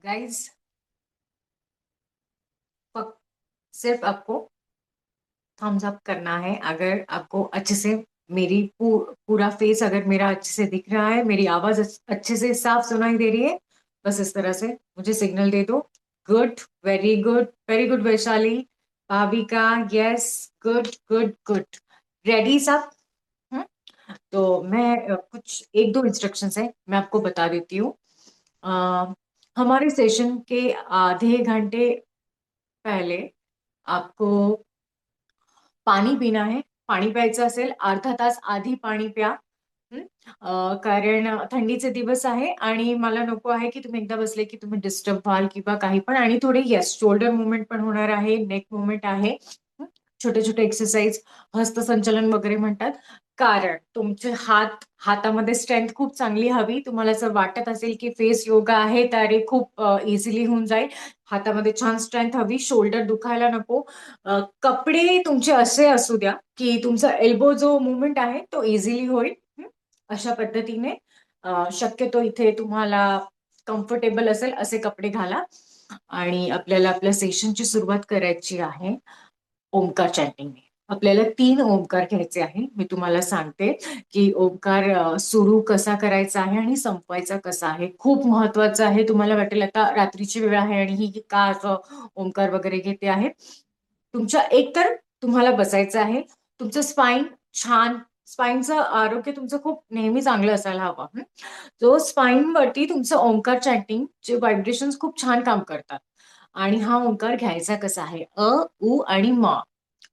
Guys, सिर्फ आपको Thums up करना है अगर आपको अच्छे से मेरी पूरा फेस अगर मेरा अच्छे से दिख रहा है, मेरी आवाज अच्छे से साफ सुनाई दे रही है। बस इस तरह से मुझे सिग्नल दे दो। Good, very good Vaishali, Bhavika, yes, good good good. Ready सब? हम्म? तो मैं कुछ एक दो इंस्ट्रक्शंस है, मैं आपको बता देती हूँ। अ, हमारे सेशन के आधे घंटे पहले आपको पाणी पिणं आहे. पाणी प्यायचं असेल अर्धा तास आधी पाणी प्या. हं? कारण थंडीचे दिवस आहे आणि मला नको आहे की तुम्ही एकदा बसले की तुम्ही डिस्टर्ब व्हाल किंवा काही पण. आणि थोडे येस शोल्डर मुवमेंट पण होणार आहे, नेक मुवमेंट आहे. हं? छोटे छोटे एक्सरसाइज, हस्तसंचलन वगैरे म्हणतात. कारण तुमचे हातामध्ये स्ट्रेंथ खूप चांगली हवी. तुम्हाला जर वाटत असेल की फेस योगा आहे तर हे खूप इझिली होऊन जाईल. हातामध्ये छान स्ट्रेंथ हवी, शोल्डर दुखायला नको. कपडे तुमचे असे असू द्या की तुमचा एल्बो जो मुवमेंट आहे तो इझिली होईल. अशा पद्धतीने शक्यतो इथे तुम्हाला कम्फर्टेबल असेल असे कपडे घाला. आणि आपल्याला आपल्या सेशनची सुरुवात करायची आहे ओमकार चॅन्टिंगने. आपल्याला 3 ओमकार घ्यायचे आहे. मी तुम्हाला सांगते की ओमकार सुरू कसा करायचा आहे आणि संपवायचा कसा आहे. खूप महत्वाचं आहे. तुम्हाला वाटेल आता रात्रीची वेळ आहे आणि ही का असं ओमकार वगैरे घेते आहे. तुमच्या एक तर तुम्हाला बसायचं आहे. तुमचं स्पाइन छान, स्पाइनचं आरोग्य तुमचं खूप नेहमी चांगलं असायला हवं. जो स्पाइन वरती तुमचं ओंकार चॅन्टिंग चे व्हायब्रेशन्स खूप छान काम करतात. आणि हा ओंकार घ्यायचा कसा आहे? अ, उ आणि म.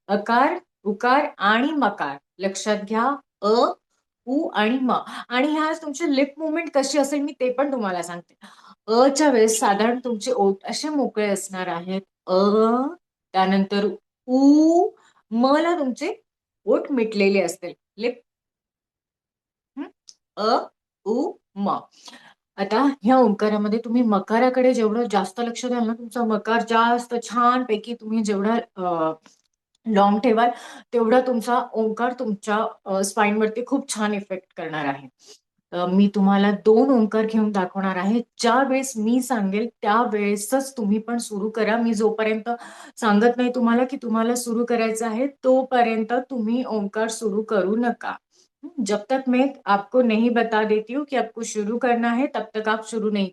अकार, उकार आणि मकार लक्षात घ्या. अ, उ आणि म. आणि ह्या तुमची लिप मुवमेंट कशी असेल मी ते पण तुम्हाला सांगते. च्या वेळेस साधारण तुमचे ओठ असे मोकळे असणार आहेत. त्यानंतर उ, म ला तुमचे ओठ मिटलेले असतील. लिप अ, उ, म. आता ह्या ओंकारामध्ये तुम्ही मकाराकडे जेवढं जास्त लक्ष द्याल ना, तुमचा मकार जास्त छानपैकी तुम्ही जेवढा लॉंग ठेवाल, तेवढा तुमचा ओंकार तुमच्या स्पाइन वरती खूप छान इफेक्ट करणार आहे. मी तुम्हाला 2 ओंकार घेऊन दाखवणार आहे. ज्या वेळेस मी सांगेल त्यावेळेसच तुम्ही पण सुरू करा. मी जोपर्यंत सांगत नाही तुम्हाला की तुम्हाला सुरू करायचं आहे, तोपर्यंत तुम्ही ओंकार सुरू करू नका. जब तक मैं आपको नहीं बता देती हूँ कि आपको शुरू करना है, तब तक आप शुरू नहीं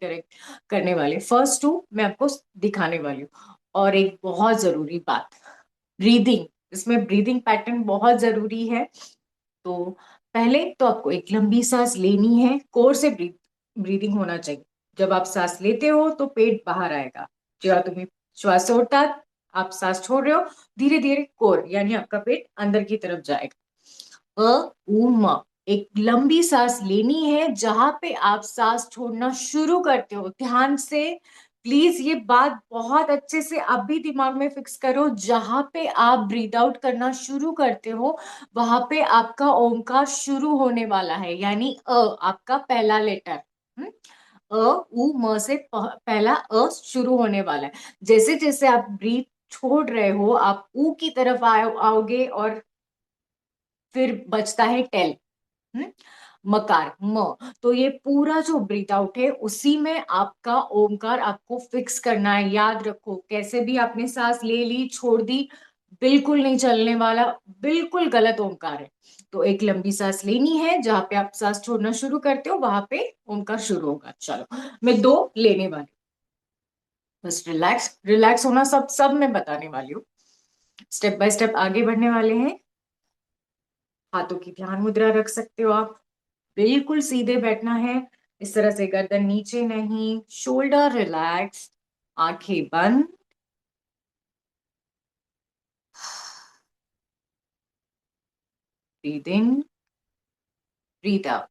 करने वाले. फर्स्ट टू मैं आपको दिखाने वाली हूँ. और एक बहुत जरूरी बात, ब्रीदिंग. इसमें ब्रीदिंग पैटर्न बहुत जरूरी है. तो पहले तो आपको एक लंबी सांस लेनी है. कोर से ब्रीदिंग होना चाहिए. जब आप सांस लेते हो तो पेट बाहर आएगा. जेव्हा तुम्ही श्वास सोडतात, आप सांस छोड़ रहे हो, धीरे धीरे कोर यानी आपका पेट अंदर की तरफ जाएगा. म. एक लंबी सांस लेनी है. जहां पे आप सांस छोड़ना शुरू करते हो, ध्यान से प्लीज ये बात बहुत अच्छे से आप भी दिमाग में फिक्स करो. जहां पे आप ब्रीद आउट करना शुरू करते हो, वहां पे आपका ओंकार शुरू होने वाला है. यानी आपका पहला लेटर. अ, उ, म से पहला शुरू होने वाला है. जैसे जैसे आप ब्रीथ छोड़ रहे हो, आप ऊ की तरफ आओगे और फिर बचता है टेल. हम्म? मकार, म. तो ये पूरा जो ब्रीथ आउट है उसी में आपका ओमकार आपको फिक्स करना है. याद रखो, कैसे भी आपने सांस ले ली छोड़ दी, बिल्कुल नहीं चलने वाला. बिल्कुल गलत ओमकार है. तो एक लंबी सांस लेनी है. जहां पे आप सांस छोड़ना शुरू करते हो वहां पे ओमकार शुरू होगा. चलो, मैं 2 लेने वाली हूँ. बस रिलैक्स रिलैक्स होना सब सब मैं बताने वाली हूँ. स्टेप बाय स्टेप आगे बढ़ने वाले हैं. हाथों की ध्यान मुद्रा रख सकते हो आप. बिल्कुल सीधे बैठना है. इस तरह से गर्दन नीचे नहीं, शोल्डर रिलैक्स, आंखें बंद. Breathe in, breathe out,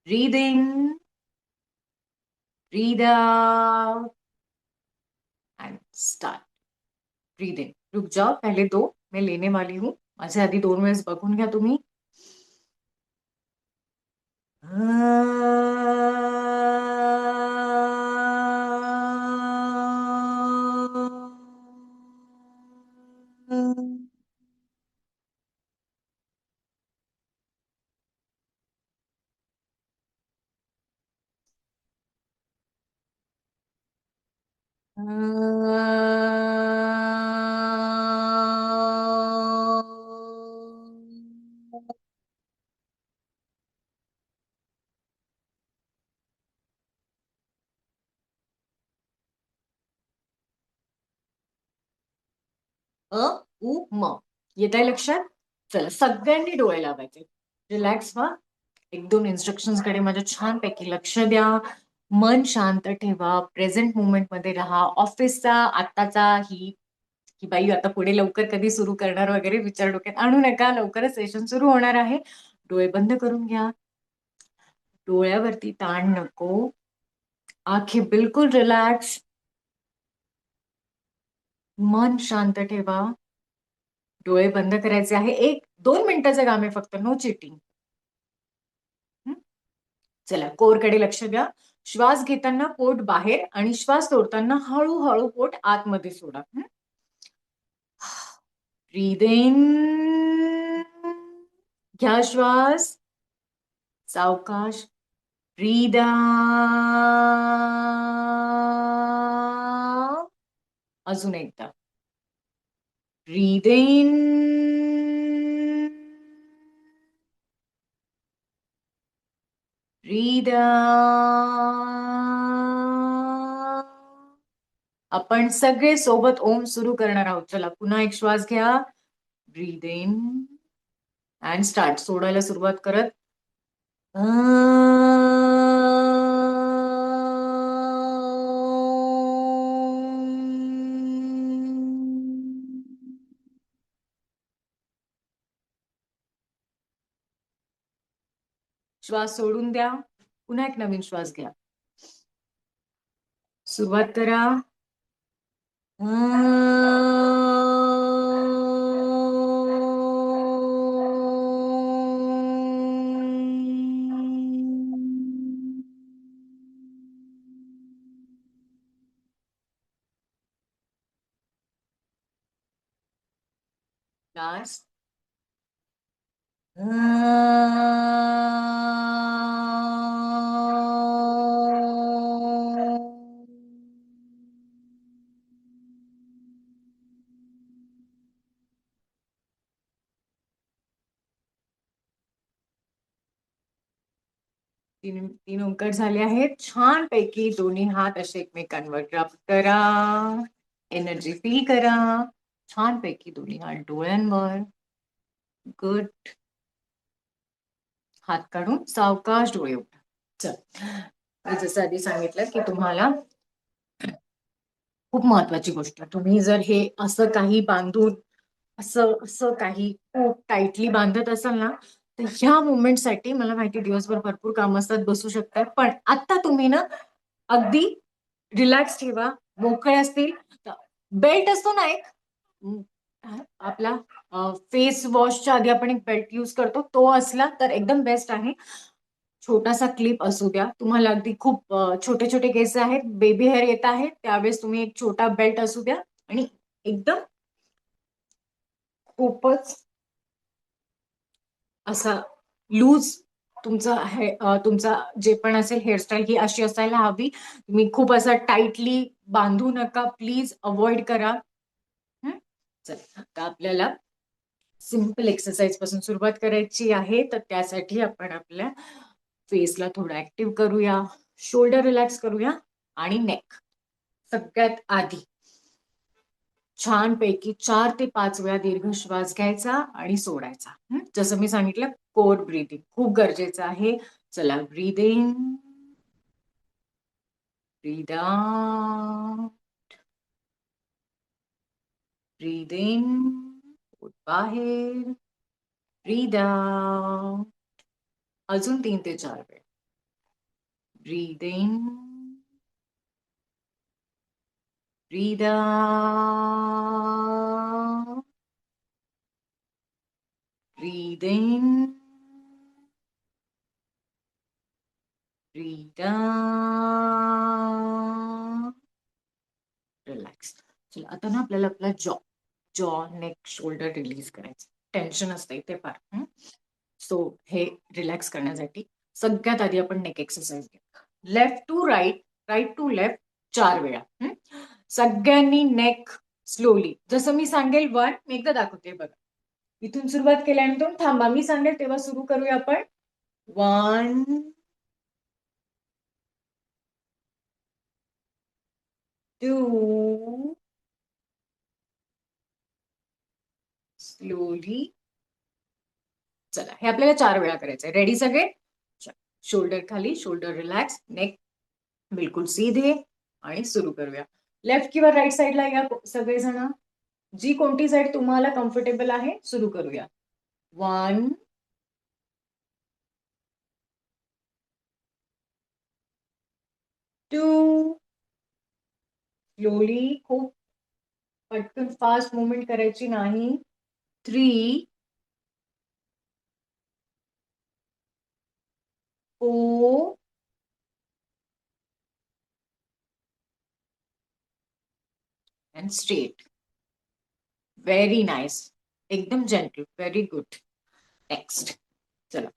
breathe in, breathe out end start. Breathe in. रुक जाओ, पहले 2 मैं लेने वाली हूँ. माझे आधी 2 वेळेस बघून घ्या तुम्ही. अ उ म. येत आहे लक्षात? चला सगळ्यांनी डोळे लावायचे. रिलॅक्स व्हा. एक दोन इन्स्ट्रक्शन्स कडे माझ्या छानपैकी लक्ष द्या. मन शांत ठेवा. प्रेझेंट मुमेंट मध्ये राहा. ऑफिसचा आत्ताचा की बाई आता पुढे लवकर कधी सुरू करणार वगैरे विचार डोक्यात आणू नका. लवकरच सेशन सुरू होणार आहे. डोळे बंद करून घ्या. डोळ्यावरती ताण नको. आखे बिलकुल रिलॅक्स. मन शांत ठेवा. डोळे बंद करायचे आहे. 1-2 मिनिटाचं काम आहे फक्त. No cheating. चला कोरकडे लक्ष द्या. श्वास घेताना पोट बाहेर आणि श्वास सोडताना हळूहळू पोट आतमध्ये सोडा. Breathe in. घ्या श्वास. सावकाश. ब्रीद आउट. अजून एकदा. Breathe in. Breathe out. आपण सगळे सोबत ओम सुरू करणार आहोत. चला पुन्हा एक श्वास घ्या. Breathe in and start. सोडायला सुरुवात करत श्वास सोडून द्या. पुन्हा एक नवीन श्वास घ्या. सुरुवात करा. लास्ट. तीन तीन ओंकार झाले आहेत. छानपैकी दोन्ही हात असे एकमेकांवर रब करा. एनर्जी फील करा. छानपैकी दोन्ही हात डोळ्यांवर. गुड. हात काढून सावकाश डोळे उघडा. चल मी जसं आधी सांगितलं की तुम्हाला खूप महत्वाची गोष्ट, तुम्ही जर हे असं काही बांधून असं असं काही खूप टाईटली बांधत असाल ना, तर ह्या मुवमेंटसाठी मला माहिती दिवसभर भरपूर काम असतात, बसू शकतात, पण आता तुम्ही ना अगदी रिलॅक्स ठेवा. मोकळे असतील तर बेल्ट असतो ना एक आपला फेस वॉशच्या आधी आपण एक बेल्ट यूज करतो, तो असला तर एकदम बेस्ट आहे. छोटासा क्लिप असू द्या. तुम्हाला अगदी खूप छोटे छोटे केस आहेत, बेबी हेअर येत आहेत, त्यावेळेस तुम्ही एक छोटा बेल्ट असू द्या आणि एकदम खूपच असा लूज तुमचा जे पण असेल हेअरस्टाईल ही अशी असायला हवी. तुम्ही खूप असा टाईटली बांधू नका, प्लीज अवॉइड करा. हं? चला आता आपल्याला सिंपल एक्सरसाइज पासून सुरुवात करायची आहे, तर त्यासाठी आपण आपल्या फेसला थोडं ऍक्टिव्ह करूया. शोल्डर रिलॅक्स करूया आणि नेक. सगळ्यात आधी छानपैकी 4 ते 5 वेळा दीर्घ श्वास घ्यायचा आणि सोडायचा. जसं मी सांगितलं कोर ब्रीदिंग खूप गरजेचं आहे. चला breathe in. Breathe out. Breathe in. पोट बाहेर. ब्रीद आउट. अजून 3 ते 4 वेळा. Breathe in. Breathe out. Breathe in. Breathe out. Relax. चला आता ना आपल्याला आपला जॉ जॉ नेक शोल्डर रिलीज करायचं. टेन्शन असतं इथे फार. सो हे रिलॅक्स करण्यासाठी सगळ्यात आधी आपण नेक एक्सरसाइज घेऊ. Left to right, right to left 4 वेळा. सगळ्यांनी नेक स्लोली, जसं मी सांगेल वन, मी एकदा दाखवते बघा. इथून सुरुवात केल्यानंतर थांबा, मी सांगेल तेव्हा सुरू करूया आपण. 1 2 स्लोली. चला, हे आपल्याला 4 वेळा करायचंय. रेडी सगळे? शोल्डर खाली, शोल्डर रिलॅक्स, नेक बिलकुल सीधे, आणि सुरू करूया. लेफ्ट किंवा राईट साईडला या सगळेजण, जी कोणती साईड तुम्हाला कम्फर्टेबल आहे सुरू करूया. 1 2 स्लोली, खूप पटकन फास्ट मुवमेंट करायची नाही. 3 4 अँड स्ट्रेट. व्हेरी नाईस, एकदम जेंटल, व्हेरी गुड. नेक्स्ट. चला,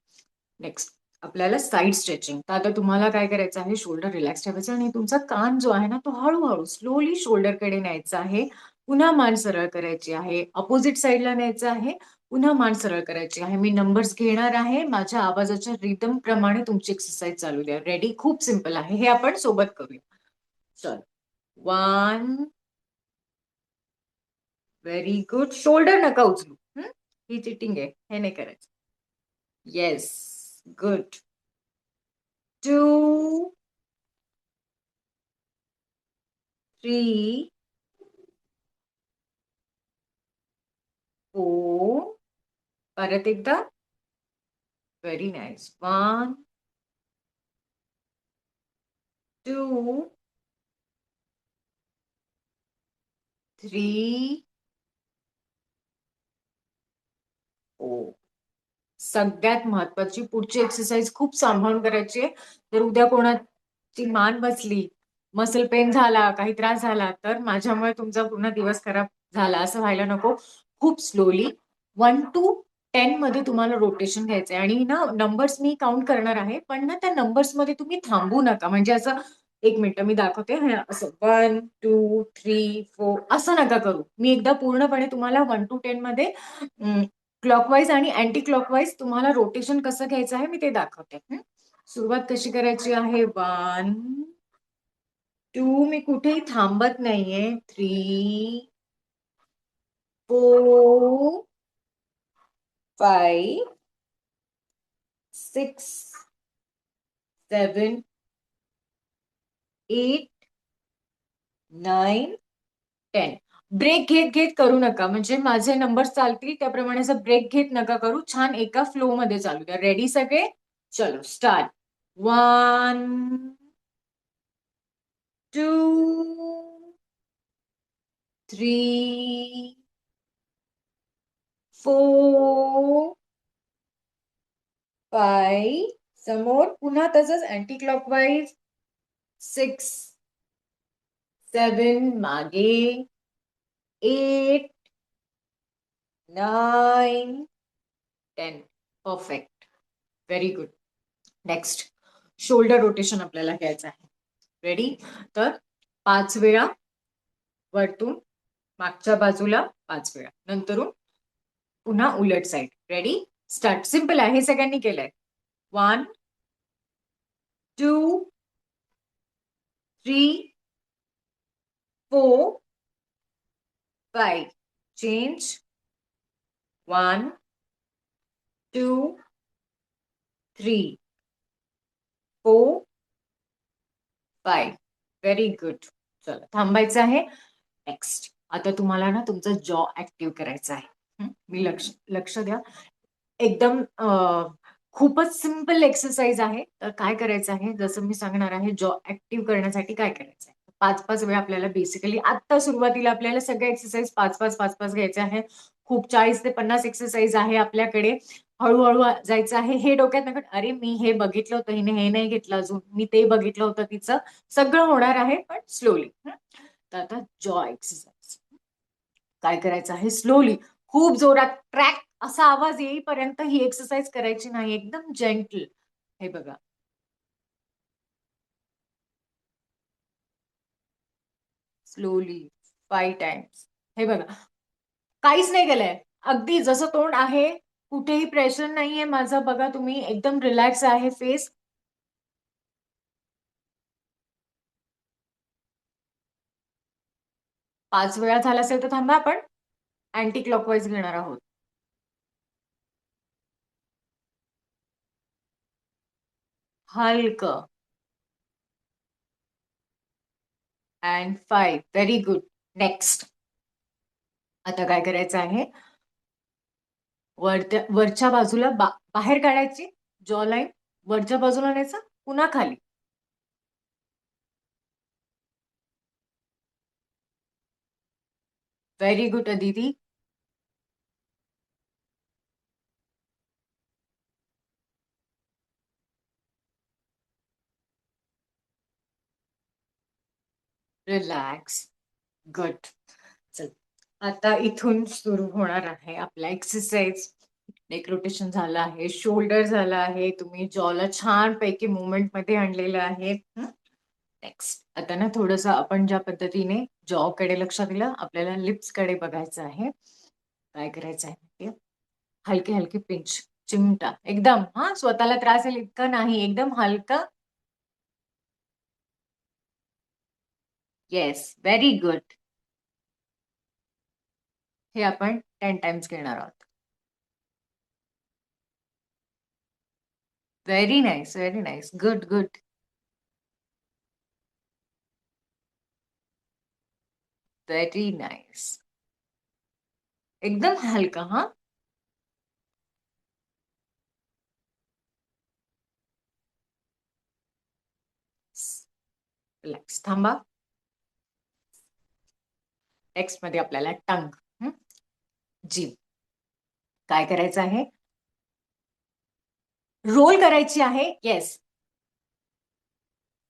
नेक्स्ट आपल्याला साईड स्ट्रेचिंग. तर आता तुम्हाला काय करायचं आहे, शोल्डर रिलॅक्स ठेवायचं आणि तुमचा कान जो आहे ना, तो हळूहळू स्लोली शोल्डरकडे न्यायचा आहे. पुन्हा मान सरळ करायची आहे, अपोजिट साईडला न्यायचं आहे, पुन्हा मान सरळ करायची आहे. मी नंबर्स घेणार आहे, माझ्या आवाजाच्या रिदम प्रमाणे तुमची एक्सरसाइज चालू द्या. रेडी? खूप सिम्पल आहे, हे आपण सोबत करूया. चल, 1, व्हेरी गुड. शोल्डर नका उचलू. ही चिटिंग आहे, हे नाही करायचं. Yes, good. 2 3 4, परत एकदा. Very nice. 1 2 3 4. सगळ्यात महत्वाची पुढची एक्सरसाइज खूप सांभाळून करायची आहे. जर उद्या कोणाची मान बसली, मसल पेन झाला, काही त्रास झाला, तर माझ्यामुळे तुमचा पूर्ण दिवस खराब झाला असं व्हायला नको. खूप स्लोली 1 to 10 मध्ये तुम्हाला रोटेशन घ्यायचंय. आणि ना, नंबर्स मी काउंट करणार आहे, पण ना त्या नंबर्स मध्ये तुम्ही थांबू नका. म्हणजे असं, एक मिनिट मी दाखवते. असं 1 2 3 4 असं नका करू. मी एकदा पूर्णपणे तुम्हाला 1 to 10 मध्ये क्लॉकवाईज आणि अँटी क्लॉकवाईज तुम्हाला रोटेशन कसं घ्यायचं आहे मी ते दाखवते. सुरुवात कशी करायची आहे. 1 2, मी कुठेही थांबत नाहीये. 3 4 5 6 7 8 9 10. ब्रेक घेत घेत करू नका, म्हणजे माझे नंबर चालतील त्याप्रमाणे असं ब्रेक घेत नका करू. छान एका फ्लो मध्ये चालू द्या. रेडी सगळे? चलो, स्टार्ट. 1 2 3 4 5, समोर पुन्हा तसंच अँटी क्लॉकवाईज. 6 7, मागे. 8 9 10. Perfect, very good. Next, shoulder rotation आपल्याला घ्यायचं आहे. रेडी? तर 5 वेळा वरतून मागच्या बाजूला, 5 वेळा नंतरून पुन्हा उलट साईड. रेडी? स्टार्ट. सिम्पल आहे, हे सगळ्यांनी केलंय. 1 2 3 4 5. चेंज. 1 2 3 4 5. Very good. चला, थांबायचं आहे. नेक्स्ट, आता तुम्हाला ना तुमचा जॉ ऍक्टिव्ह करायचा आहे. मी लक्ष लक्ष द्या. एकदम खूपच सिम्पल एक्सरसाइज आहे. तर काय करायचं आहे, जसं मी सांगणार आहे, जॉ ऍक्टिव्ह करण्यासाठी काय करायचं आहे. 5-5 वेळा आपल्याला बेसिकली आता सुरुवातीला आपल्याला सगळ्या एक्सरसाइज 5-5 घ्यायचे आहे. खूप 40 ते 50 एक्सरसाइज आहे आपल्याकडे. हळूहळू जायचं आहे. हे डोक्यात नका, अरे मी हे बघितलं होतं, हिने हे नाही घेतलं अजून, मी ते बघितलं होतं तिचं. सगळं होणार आहे, पण स्लोली. तर आता जॉ एक्सरसाइज काय करायचं आहे, स्लोली, खूप जोरात ट्रॅक असा आवाज येईपर्यंत ही एक्सरसाइज करायची नाही. एकदम जेंटल. हे बघा. Slowly 5 times. हे बघा, काहीच नाही केलंय, अगदी जसं तोंड आहे, कुठेही प्रेशर नाहीये माझं. बघा तुम्ही, एकदम रिलॅक्स आहे फेस. 5 वेळा झाला असेल तर थांबा, आपण अँटी क्लॉकवाईज घेणार आहोत. हलकं. अँड 5. Very good. नेक्स्ट. आता काय करायचं आहे, वरच्या बाजूला बाहेर काढायची जॉ लाईन, वरच्या बाजूला न्यायचं, पुन्हा खाली. Very good Aditi. Relax. Good. चल, आता इथून सुरू होणार आहे आपला एक्सरसाइज. नेक रोटेशन झालं आहे, शोल्डर झालं आहे, तुम्ही जॉला छान पैकी मुवमेंट मध्ये आणलेलं आहे. नेक्स्ट, आता ना थोडस आपण ज्या पद्धतीने जॉ कडे लक्ष दिलं, आपल्याला लिप्स कडे बघायचं आहे. काय करायचं आहे, हलके हलके पिंच, चिमटा, एकदम हा स्वतःला त्रास येईल इतकं नाही, एकदम हलका. Yes, very good. हे आपण 10 टाइम्स घेणार आहोत. Very nice, very nice. Good good. Very nice. एकदम हलका हा. रिलॅक्स, थांबा. नेक्स्ट मध्ये आपल्याला टंग, जीभ. काय करायचं आहे, रोल करायची आहे. येस.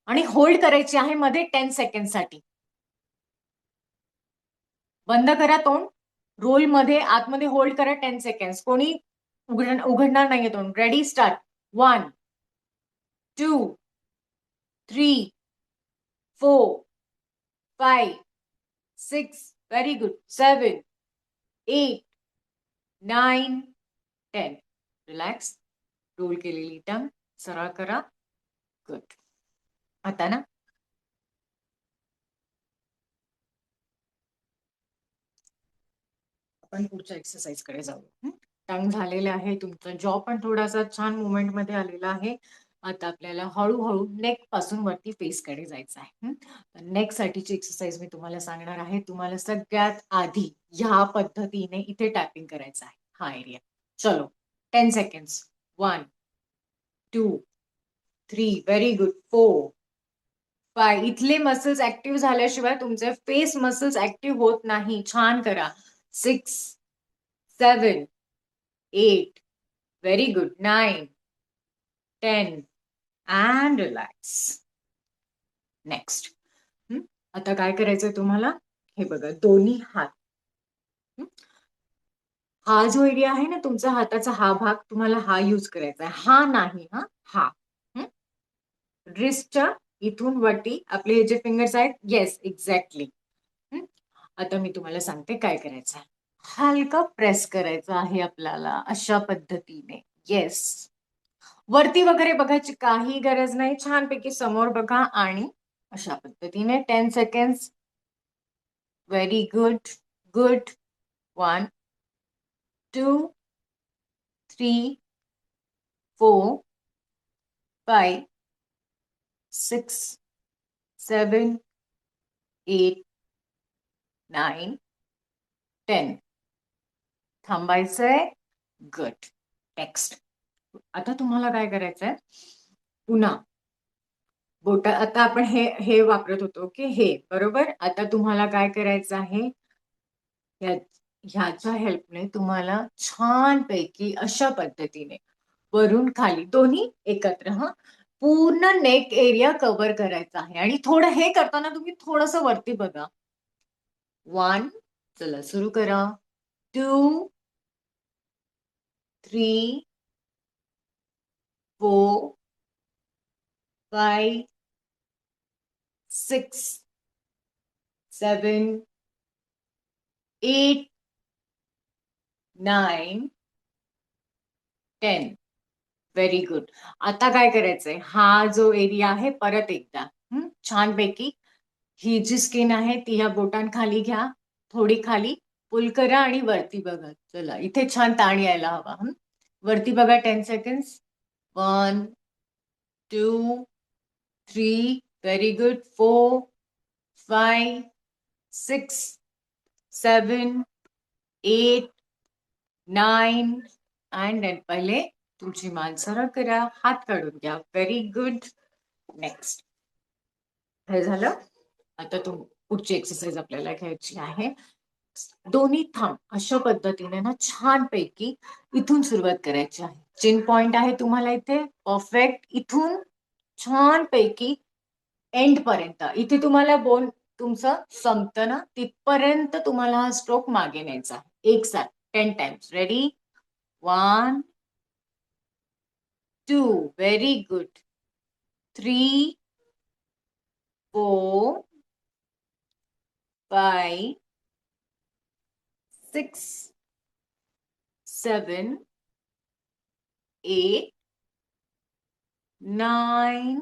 आणि होल्ड करायची आहे मध्ये 10 सेकंड साठी. बंद करा तोंड, रोल मध्ये आतमध्ये होल्ड करा 10 सेकंड. कोणी उघडणार नाहीये तोंड. Ready, start. 1, 2, 3, 4, 5, 6. Very good. 7, 8, 9, 10. Relax. Roll केलेली टंग सरळ करा. गुड. आता ना आपण पुढच्या एक्सरसाइज कडे जाऊ. टंग झालेले आहे, तुमचा जॉ पण थोडासा छान मुवमेंट मध्ये आलेला आहे. आता आपल्याला हळूहळू नेक पासून वरती फेस कडे जायचं आहे. नेक साठीची एक्सरसाइज मी तुम्हाला सांगणार आहे. तुम्हाला सगळ्यात आधी ह्या पद्धतीने इथे टॅपिंग करायचं आहे, हा एरिया. चलो, 10 सेकंड. 1, 2, 3. Very good. 4, 5. इथले मसल्स ऍक्टिव्ह झाल्याशिवाय तुमचे फेस मसल्स ऍक्टिव्ह होत नाही. छान करा. 6, 7, 8. Very good. 9, 10. And relax. Next. आता काय करायचंय तुम्हाला, हे बघा, दोन्ही हात. हा जो एरिया आहे ना तुमचा हाताचा, हा भाग तुम्हाला हा यूज करायचा आहे, हा नाही. हा रिस्टच्या इथून वरती आपले हे जे फिंगर्स आहेत. Yes, exactly. आता मी तुम्हाला सांगते काय करायचं आहे. हलका प्रेस करायचं आहे आपल्याला अशा पद्धतीने. येस. वरती वगैरे बघायची काही गरज नाही, छानपैकी समोर बघा आणि अशा पद्धतीने 10 second. Very good. Good. 1, 2, 3, 4, 5, 6, 7, 8, 9, 10. थांबायचंय. Good. Next. आता तुम्हाला काय करायचंय, पुन्हा बोट, आता आपण हे हे वापरत होतो की हे, बरोबर. आता तुम्हाला काय करायचं आहे, ह्याच्या हेल्पने तुम्हाला छानपैकी अशा पद्धतीने वरून खाली दोन्ही एकत्र, पूर्ण नेक एरिया कव्हर करायचा आहे. आणि थोडं हे करताना तुम्ही थोडस वरती बघा. 1. चला सुरू करा. 2, 3, 4, 5, 6, 7, 8, 9, 10. Very good. आता काय करायचंय, हा जो एरिया आहे परत एकदा छानपैकी ही जी स्किन आहे ती ह्या बोटांखाली घ्या, थोडी खाली पुल करा आणि वरती बघा. चला इथे छान ताण यायला हवा. वरती बघा 10 seconds. 1, 2, 3. Very good. 4, 5, 6, 7, 8, 9. And then पहिले तुमची मान सरळ करा, हात काढून घ्या. Very good. नेक्स्ट. हे झालं. आता पुढची एक्सरसाइज आपल्याला घ्यायची आहे. दोन्ही थांब अशा पद्धतीने ना छानपैकी इथून सुरुवात करायची आहे. चिन पॉइंट आहे तुम्हाला इथे परफेक्ट. इथून छानपैकी एंड पर्यंत, इथे तुम्हाला बोन तुमचं संपतं ना तिथपर्यंत तुम्हाला हा स्ट्रोक मागे न्यायचा. एक साथ 10 times. Ready. 1, 2. Very good. 3, 4, 5, 6, 7, 8, 9,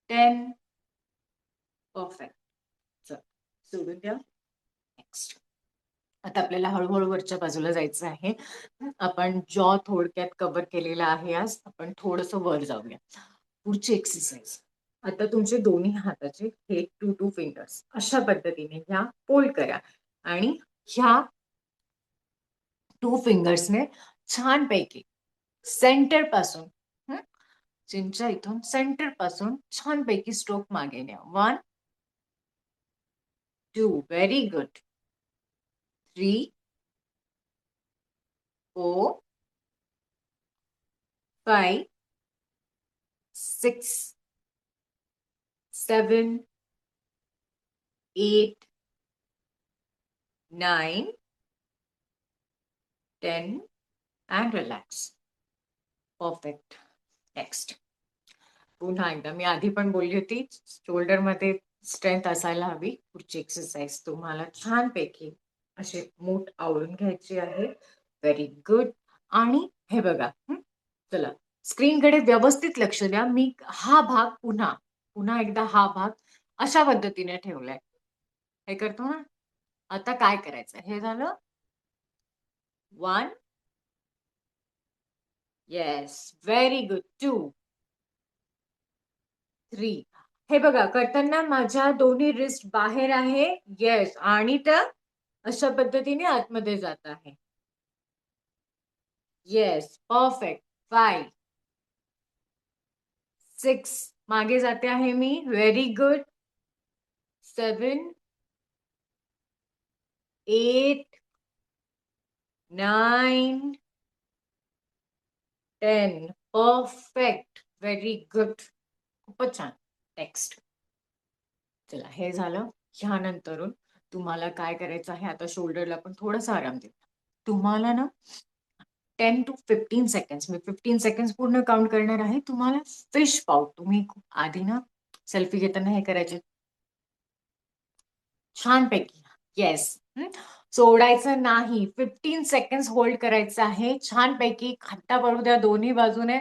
10. Perfect. चल सोडून द्या. नेक्स्ट. आता आपल्याला हळूहळू वरच्या बाजूला जायचं आहे. आपण जॉ थोडक्यात कव्हर केलेला आहे. आज आपण थोडस वर जाऊया. पुढची एक्सरसाइज. आता तुमचे दोन्ही हाताचे हे 2 फिंगर्स अशा पद्धतीने ह्या फोल्ड करा आणि ह्या 2 फिंगर्सने छानपैकी सेंटर पासून चिनच्या इथून सेंटर पासून छानपैकी स्ट्रोक मागे न्या. 1, 2. Very good. 3, 4, 5, 6, 7, 8, 9, 10. and relax. Perfect. Next. पुन्हा एकदा मी आधी पण बोलली होती शोल्डर मध्ये स्ट्रेंथ असायला हवी. पुढची एक्सरसाइज तुम्हाला छानपैकी असे मूठ आवळून घ्यायची आहे. Very good. आणि हे बघा. चला स्क्रीनकडे व्यवस्थित लक्ष द्या. मी हा भाग पुन्हा पुन्हा एकदा हा भाग अशा पद्धतीने ठेवलाय. हे करतो ना. आता काय करायचं, हे झालं 1. येस. Very good. 2, 3. हे बघा करताना माझ्या दोन्ही रिस्ट बाहेर आहे. येस. आणि त्या अशा पद्धतीने आतमध्ये जात आहे. येस. परफेक्ट. 5, 6. मागे जाते आहे मी. Very good. 7, 8, 9, 10. Perfect. Very good. खूपच छान. नेक्स्ट. चला हे झालं. ह्यानंतरून तुम्हाला काय करायचं आहे, आता शोल्डरला पण थोडासा आराम देऊ. तुम्हाला ना 10 to 15 सेकंड्स, मी 15 सेकंड्स पूर्ण काउंट करणार आहे. तुम्हाला फिश पाऊट तुम्ही आधी ना सेल्फी घेताना हे करायचे छानपैकी. येस. सोडायचं नाही. 15 सेकंड्स होल्ड करायचं आहे. छानपैकी खट्टा पडू द्या दोन्ही बाजूने.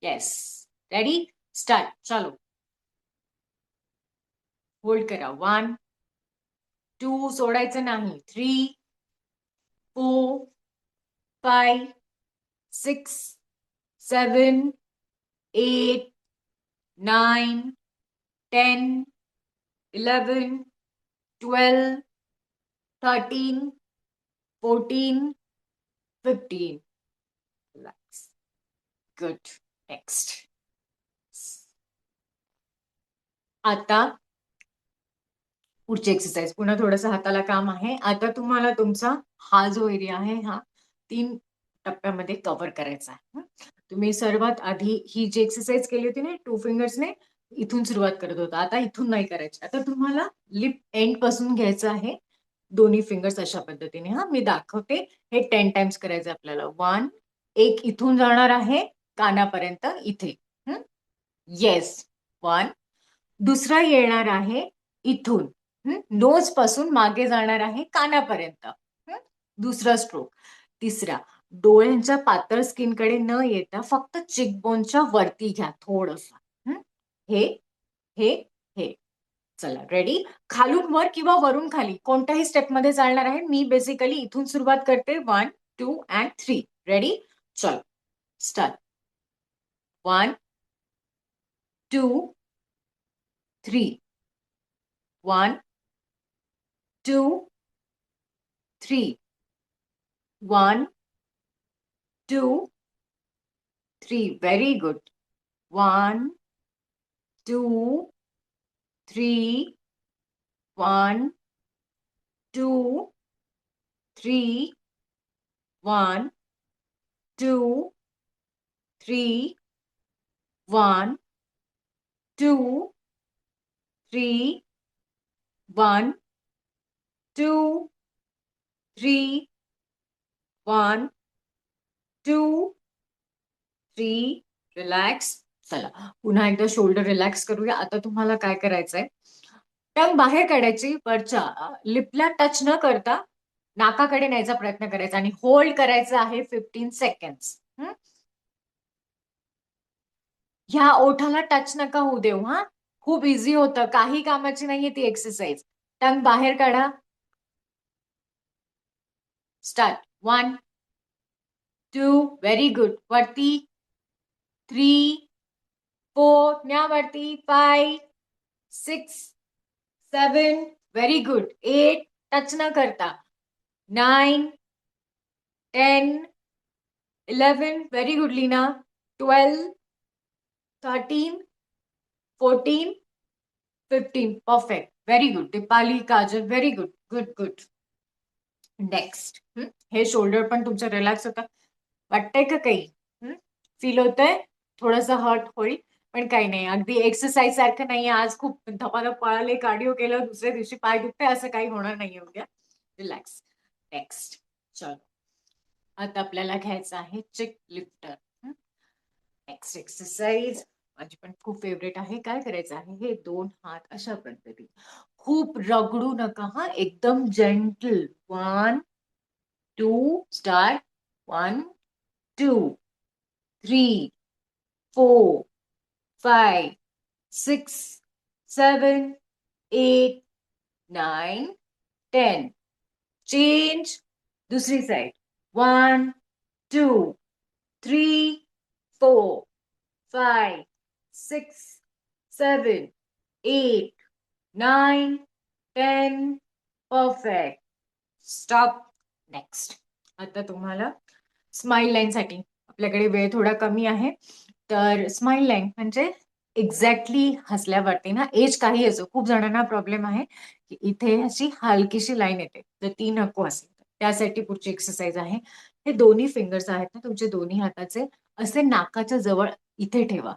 येस. रेडी. स्टार्ट. चालू. होल्ड करा. 1, 2. सोडायचं नाही. 3, 4, 5, 6, 7, 8, 9, 10, 11, 12, 13, 14, 15. Relax. Good. Next. आता पुढची एक्सरसाइज. पुन्हा थोडंसं हाताला काम आहे. आता तुम्हाला तुमचा हा जो एरिया आहे हा 3 टप्प्यामध्ये कव्हर करायचा आहे. तुम्ही सर्वात आधी ही जी एक्सरसाइज केली होती ना 2 फिंगर्सने, इथून सुरुवात करत होता. आता इथून नाही करायची. आता तुम्हाला लिप एंड पासून घ्यायचं आहे. दोन्ही फिंगर्स अशा पद्धतीने. मी दाखवते. हे 10 टाइम्स करायचं आपल्याला. 1. एक इथून जाणार आहे कानापर्यंत इथे. येस. 1, दुसरा येणार आहे इथून, नोज पासून मागे जाणार आहे कानापर्यंत. दुसरा स्ट्रोक. तिसरा, डोळ्यांच्या पातळ स्किनकडे न येता फक्त चिकबोनच्या वरती घ्या थोडस. हे हे हे. चला रेडी. खालून वर किंवा वरून खाली कोणत्याही स्टेप मध्ये चालणार आहे. मी बेसिकली इथून सुरुवात करते. 1, 2 अँड 3. रेडी. चल स्टार्ट. 1, 2, 3. 1, 2, 3. 1, 2, 3. Very good. 1, 2, 3. 1, 2, 3. 1, 2, 3. 1, 2, 3. 1, 2, 3. 1, 2, 3. रिलॅक्स. चला पुन्हा एकदा शोल्डर रिलॅक्स करूया. आता तुम्हाला काय करायचंय, टंग बाहेर काढायची, वरच्या लिपला टच न करता नाकाकडे न्यायचा प्रयत्न करायचा आणि होल्ड करायचं आहे 15 सेकंड्स. ह्या ओठाला टच नका होऊ देऊ. खूप इझी होतं, काही कामाची नाहीये ती एक्सरसाइज. टंग बाहेर काढा. स्टार्ट. 1, 2. Very good. वरती. 3, 4. न्या वरती. 5, 6, 7. Very good. 8. टच न करता. 9, 10, 11. Very good Leena. 12, 13, 14, 15. Perfect. Very good. Deepali, Kajal. Very good. Good good. Next. हे शोल्डर पण तुमचं रिलॅक्स होतं. वाटतंय का काही? फील होतंय? थोडंसं हर्ट होईल, पण काही नाही. अगदी एक्सरसाइज सारखं नाहीये. आज खूप धपाधप पळाले, कार्डिओ केलं, दुसऱ्या दिवशी पाय दुखते, असं काही होणार नाहीये उद्या. रिलॅक्स. नेक्स्ट. चलो आता आपल्याला घ्यायचं आहे चिक लिफ्टर. नेक्स्ट एक्सरसाइज माझी पण खूप फेवरेट आहे. काय करायचं आहे, हे 2 हात अशा पद्धतीने, खूप रगडू नका. एकदम जेंटल. 1, 2. स्टार्ट. 1, 2, 3, 4, 5, 6, 7, 8, 9, 10. चेंज. दूसरी साइड. 1, 2, 3, 4, 5, 6, 7, 8, 9, 10. परफेक्ट. स्टॉप. नेक्स्ट. आता तुम्हाला स्माइल लाईन साठी, आपल्याकडे वेळ थोडा कमी आहे, तर स्माइल लाईन म्हणजे एक्झॅक्टली हसल्यावरती ना, एज काही असो, खूप जणांना प्रॉब्लेम आहे की इथे अशी हलकीशी लाईन येते, तर ती नको असेल, त्यासाठी पुढची एक्सरसाइज आहे. हे दोन्ही फिंगर्स आहेत ना तुमचे दोन्ही हाताचे, असे नाकाच्या जवळ इथे ठेवा.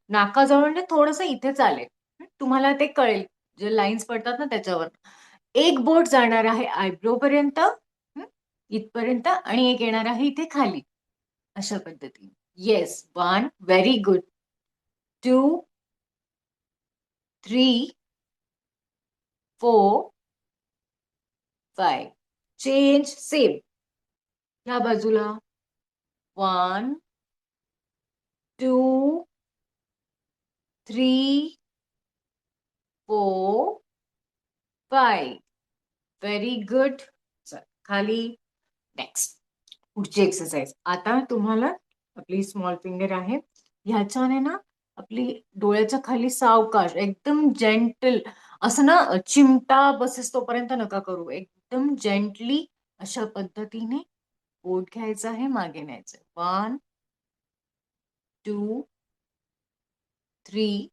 नाकाजवळ म्हणजे थोडस इथे चालेल. तुम्हाला ते कळेल जे लाईन्स पडतात ना त्याच्यावर. एक बोट जाणार आहे आयब्रो पर्यंत, इथपर्यंत, आणि एक येणार आहे इथे खाली, अशा पद्धतीने. Yes. 1. Very good. 2, 3, 4, 5. Change. Same या बाजूला. 1, 2, 3, 4, 5. Very good. खाली. नेक्स्ट. पुढची एक्सरसाइज. आता तुम्हाला आपली स्मॉल फिंगर आहे, ह्याच्याने ना आपली डोळ्याच्या खाली सावकाश, एकदम जेंटल, असं ना चिमटा बसेस तोपर्यंत नका करू. एकदम जेंटली अशा पद्धतीने बोट घ्यायचं आहे, मागे न्यायचं. 1, 2, 3,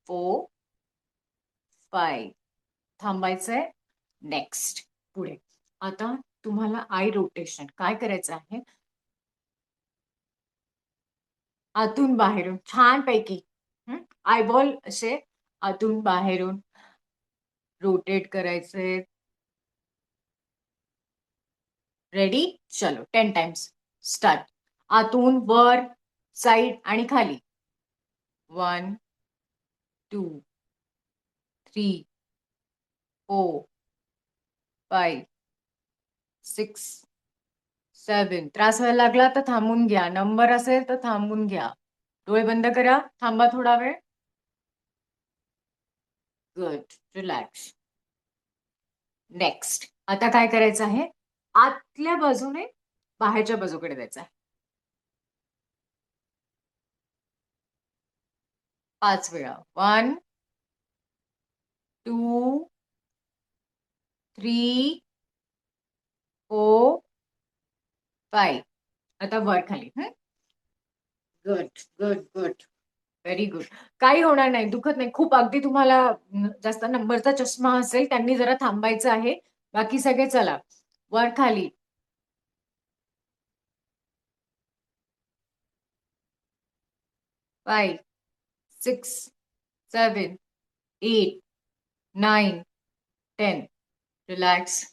4, 5. थांबायचंय. नेक्स्ट. पुढे. आता तुम्हाला आय रोटेशन काय करायचं आहे, आतून बाहेरून छानपैकी आयबॉल असे आतून बाहेरून रोटेट करायचे. रेडी. चलो 10 टाइम्स. स्टार्ट. आतून वर, साइड आणि खाली. 1, 2 3 4 5 6 7. त्रास व्हायला लागला तर थांबून घ्या. नंबर असेल तर थांबून घ्या. डोळे बंद करा. थांबा थोडा वेळ. गुड. रिलॅक्स. नेक्स्ट. आता काय करायचं आहे? आतल्या बाजूने बाहेरच्या बाजूकडे द्यायचं आहे. 5 वेळा. 1 2 3 4 5. आता वर खाली. Good good good. Very good. काही होणार नाही, दुखत नाही. खूप अगदी तुम्हाला जास्त नंबरचा चष्मा असेल त्यांनी जरा थांबायचं आहे. बाकी सगळे चला. वर खाली. 5 6 7 8 9 10. रिलॅक्स.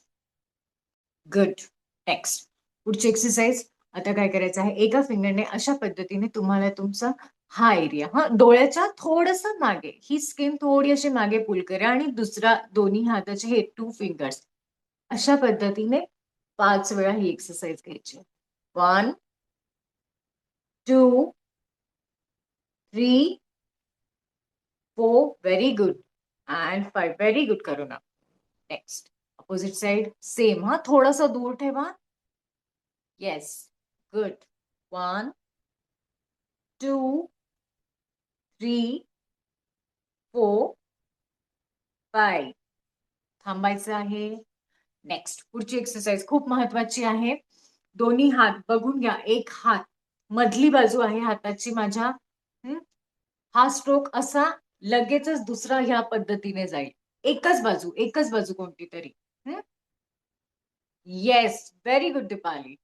गुड. नेक्स्ट. पुढची एक्सरसाइज. आता काय करायचं आहे? एका फिंगरने अशा पद्धतीने तुम्हाला तुमचा हा एरिया, डोळ्याच्या थोडस मागे, ही स्किन थोडी अशी मागे पुल करा आणि दुसरा दोन्ही हाताचे हे 2 फिंगर्स अशा पद्धतीने 5 वेळा ही एक्सरसाइज घ्यायची. 1 2 3 4. Very good. And 5. Very good. करू ना. नेक्स्ट. Opposite side. सेम. थोडस दूर ठेवा. येस. गुड. 1 2 3 4 5. थांबायचं आहे. नेक्स्ट. पुढची एक्सरसाइज खूप महत्वाची आहे. दोन्ही हात बघून घ्या. एक हात मधली बाजू आहे हाताची माझ्या. हा स्ट्रोक असा लगेचच दुसरा ह्या पद्धतीने जाईल. एकच बाजू कोणती तरी. Yes. Very good Deepali.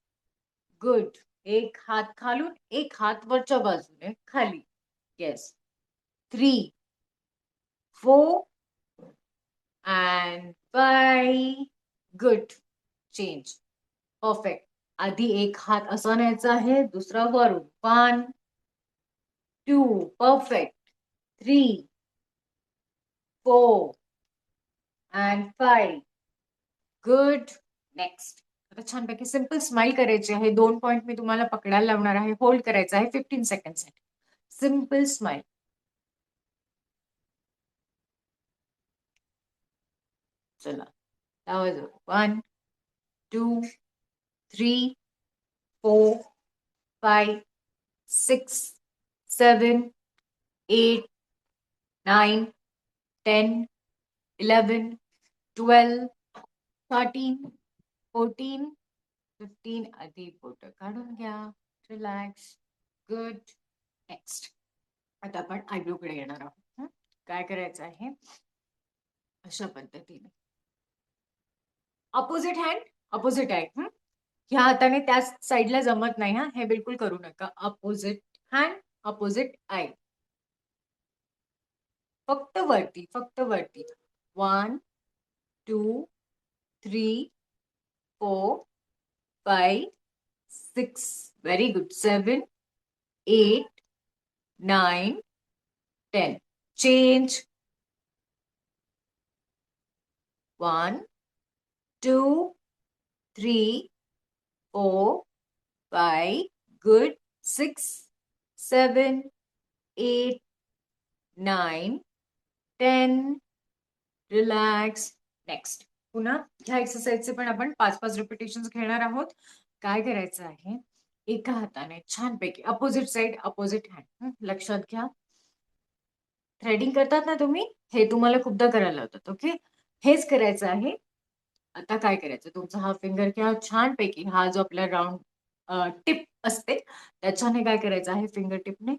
Good. एक हात खालून, एक हात वरच्या बाजूने खाली. Yes. 3 4 and 5. Good. Change. Perfect. आधी एक हात असा न्यायचा आहे, दुसरा वरून. 1 2. परफेक्ट. 3 4 and 5. गुड. नेक्स्ट. आता छानपैकी सिंपल स्माइल करायची आहे. 2 पॉइंट मी तुम्हाला पकडायला लावणार आहे. होल्ड करायचं आहे 15 सेकंड साठी. Simple smile. चला. 1 2 3 4 5 6 7 8 9 10 11 12 13 14 15. आधी बोट काढून घ्या. रिलॅक्स. गुड. नेक्स्ट. आता आपण आयब्रो कडे येणार आहोत. काय करायचं आहे? अशा पद्धतीने अपोजिट हँड, अपोजिट आय. ह्या हाताने त्या साईडला जमत नाही. हे बिलकुल करू नका. Opposite hand, opposite I. फक्त वरती, फक्त वरती. 1 2 3 4 5 6. Very good. 7 8 9 10. Change. 1 2 3 4 5. Good. 6 7 8 9 10. Relax. Next. पुन्हा ह्या एक्सरसाइजचे पण आपण 5-5 रिपिटेशन घेणार आहोत. काय करायचं आहे? एका हाताने छानपैकी अपोजिट साइड, अपोजिट हँड. लक्षात घ्या. थ्रेडिंग करतात ना तुम्ही, हे तुम्हाला खूपदा करायला होतात. ओके. हेच करायचं आहे. आता काय करायचं? तुमचा हा फिंगर घ्या छानपैकी. हा जो आपला राऊंड टिप असते त्याच्याने काय करायचं आहे? फिंगर टिपने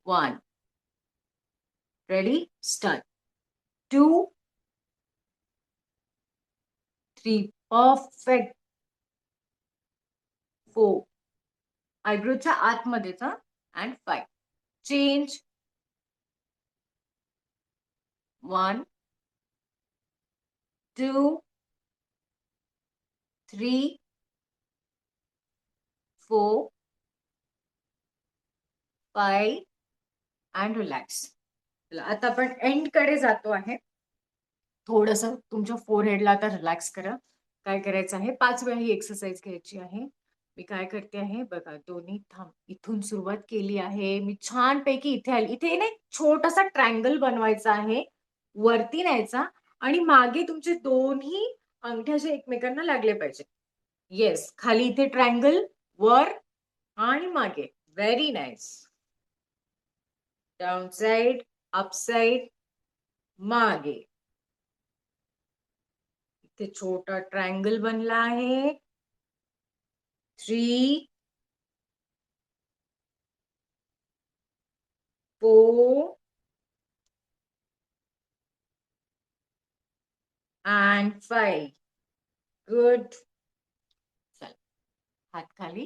1. रेडी. स्टार्ट. 2 3. परफेक्ट. 4. आयब्रोच्या आतमध्येच. अँड 5. चेंज. 1 2 3 4 5 and relax. आता आपण एंड कडे जातो आहे. थोडस तुमच्या फोरहेडला आता रिलॅक्स करा. काय करायचं आहे, 5 वेळा ही एक्सरसाइज घ्यायची आहे. मी काय करते आहे बघा, दोन्ही थांब इथून सुरुवात केली आहे मी छानपैकी इथे आली. इथे ना छोटासा ट्रायंगल बनवायचा आहे, वरती न्यायचा आणि मागे तुमचे दोन्ही अंगठे असे एकमेकांना लागले पाहिजे. येस, खाली इथे ट्रायंगल, वर आणि मागे. Very nice. Down side, up side, मागे. इथे छोटा ट्रायंगल बनला आहे. 3, 4 and 5. गुड. चल, हात खाली.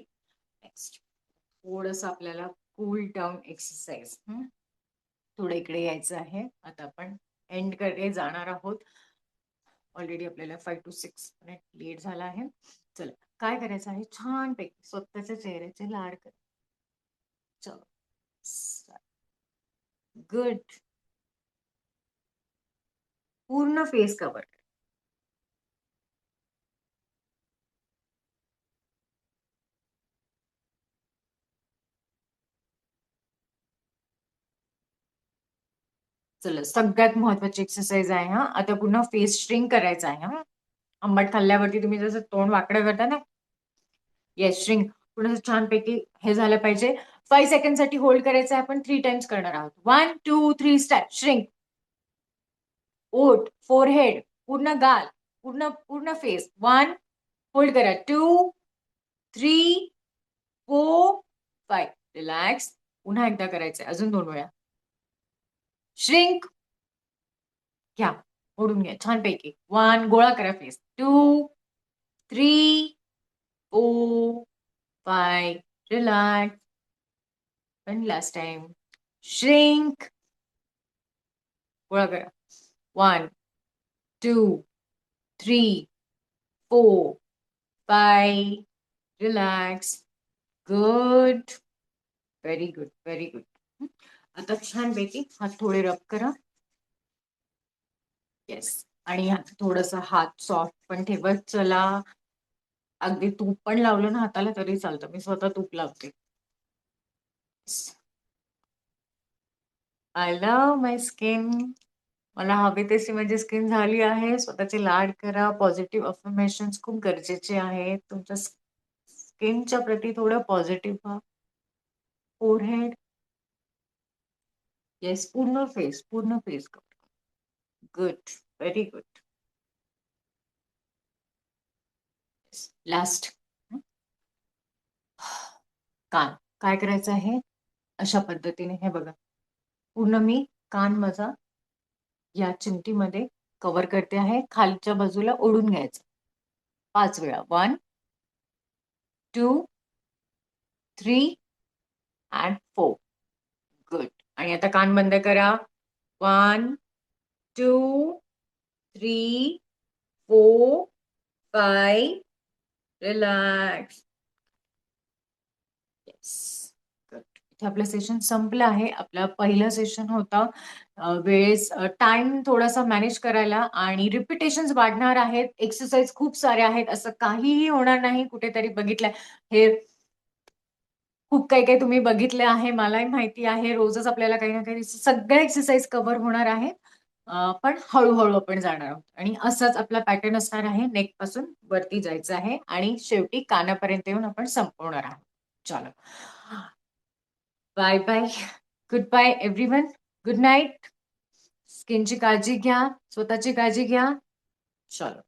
नेक्स्ट थोडस आपल्याला कूल डाऊन एक्सरसाइज. थोडं इकडे यायचं आहे. आता आपण एंड कडे जाणार आहोत. ऑलरेडी आपल्याला 5 to 6 मिनिट लेट झाला आहे. चला, काय करायचं आहे, छानपैकी स्वतःच्या चेहऱ्याचे लाड कर. चलो, गुड. पूर्ण फेस कव्हर. चला, सगळ्यात महत्वाची एक्सरसाइज आहे हा. आता पुन्हा फेस श्रिंक करायचा आहे हा. आंबट खाल्ल्यावरती तुम्ही जसं तोंड वाकडं करता ना, येस, श्रिंक. पुन्हा छानपैकी हे झालं पाहिजे. 5 सेकंड साठी होल्ड करायचं आहे. आपण 3 टाइम्स करणार आहोत. 1, 2, 3 स्टार्ट. श्रिंक. ओठ, फोरहेड, पूर्ण गाल, पूर्ण पूर्ण फेस. 1, होल्ड करा. 2, 3, 4, 5. रिलॅक्स. पुन्हा एकदा करायचंय, अजून 2 वेळा. श्रिंक. घ्या, ओढून घ्या छानपैकी. 1, गोळा करा फेस. 2, 3, 4, 5. रिलॅक्स. आणि लास्ट टाइम. श्रिंक. गोळा करा. 1, 2, 3, 4, 5. Relax. Good. Very good, very good. आता छानपैकी हात थोडे रब करा. येस. आणि थोडस हात सॉफ्ट पण ठेवत चला. अगदी तूप पण लावलं ना हाताला तरी चालतं. मी स्वतः तूप लावते. I love my skin. मला हवी तशी माझी स्किन झाली आहे. स्वतःचे लाड करा. पॉझिटिव्ह अफर्मेशन खूप गरजेचे आहेत. तुमच्या स्किनच्या प्रती थोडं पॉझिटिव्ह व्हा. फोरहेड. येस, पूर्ण फेस, पूर्ण face. Good, very good. Last. कान. काय करायचं आहे, अशा पद्धतीने हे बघा, पूर्ण मी कान माझा या चिमटीमध्ये कव्हर करते आहे. खालच्या बाजूला ओढून घ्यायचं 5 वेळा. 1, 2, 3 and 4. गुड. आणि आता कान बंद करा. 1, 2, 3, 4, 5. रिलॅक्स. येस. गुड. इथे आपलं सेशन संपलं आहे. आपला पहिलं सेशन होता. वेळेस टाइम थोडासा मॅनेज करायला आणि रिपिटेशन्स वाढणार आहेत. एक्सरसाइज खूप सारे आहेत. असं काहीही होणार नाही. कुठेतरी बघितलंय हे, खूप काही काही तुम्ही बघितले आहे. मलाही माहिती आहे. रोजच आपल्याला काही ना काही सगळ्या एक्सरसाइज कव्हर होणार आहे. पण हळूहळू आपण जाणार आहोत आणि असाच आपला पॅटर्न असणार आहे. नेक पासून वरती जायचं आहे आणि शेवटी कानापर्यंत येऊन आपण संपवणार आहोत. चलो, bye bye. Goodbye everyone. Good night. स्किनची काळजी घ्या, स्वतःची काळजी घ्या. चलो.